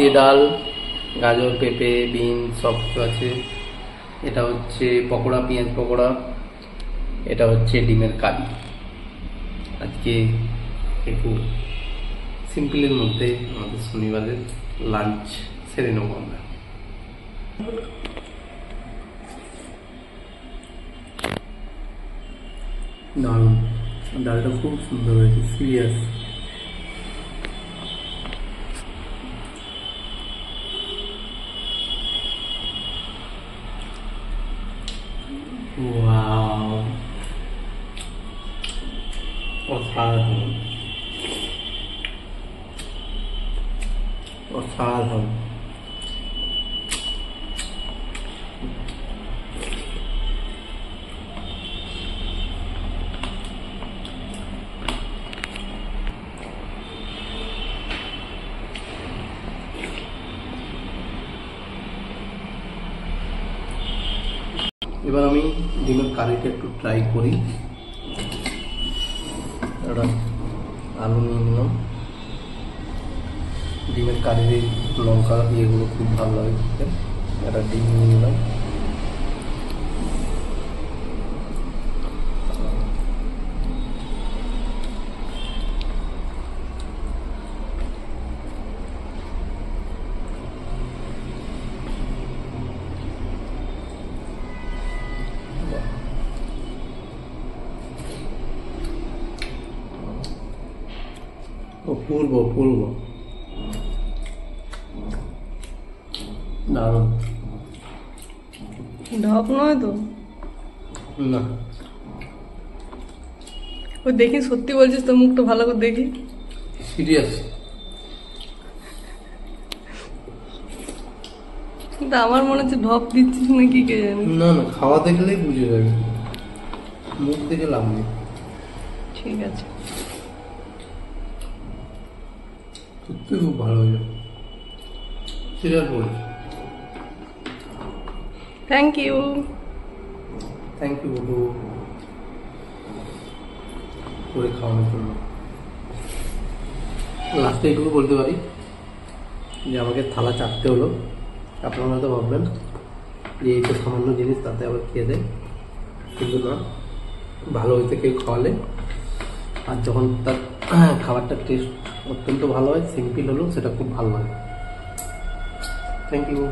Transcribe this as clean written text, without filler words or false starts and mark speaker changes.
Speaker 1: দিয়ে ডাল, গাজর, পেঁপে, বিন সব কিছু আছে। এটা হচ্ছে পকোড়া, পেঁয়াজ পকোড়া। এটা হচ্ছে ডিমের কারি। আজকে একটু সিম্পলের মধ্যে আমাদের শনিবারের লাঞ্চ সেরে নেবো আমরা। দারুণ, ডালটা খুব সুন্দর হয়েছে, সিরিয়াস। ওয়াও, অসাধারণ অসাধারণ। এবার আমি ডিমের কারিটা একটু ট্রাই করি। একটা আলু নিয়ে নিলাম। ডিমের কারির এই লঙ্কা ইয়েগুলো খুব ভালো লাগে খেতে। একটা ডিম নিয়ে নিলাম। অপূর্ব অপূর্ব, দারুণ।
Speaker 2: ঢপ নয় তো
Speaker 1: না,
Speaker 2: ওই দেখি সত্যি বলছিস তো, মুখটা ভালো করে দেখি।
Speaker 1: সিরিয়াস।
Speaker 2: কিন্তু আমার মনে হচ্ছে ঢপ দিচ্ছিস না কি কে জানে।
Speaker 1: না না, খাওয়া দেখলেই বুঝে যাবে, মুখ দেখে লাভ নেই।
Speaker 2: ঠিক আছে,
Speaker 1: সত্যি খুব ভালো হয়েছে, সিরিয়াস বলছি।
Speaker 2: Thank you.
Speaker 1: থ্যাংক ইউ বটু করে খাওয়ানোর জন্য। লাস্টে এইটুকু বলতে পারি যে আমাকে থালা চাটতে হলো। আপনারা হয়তো ভাববেন যে এই তো সামান্য জিনিস, তাতে আবার খেয়ে দেয়, কিন্তু না, ভালো হইতে কেউ খাওয়ালে আর যখন তার খাবারটা টেস্ট অত্যন্ত ভালো হয়, সিম্পল হলেও সেটা খুব ভালো লাগে। Thank you.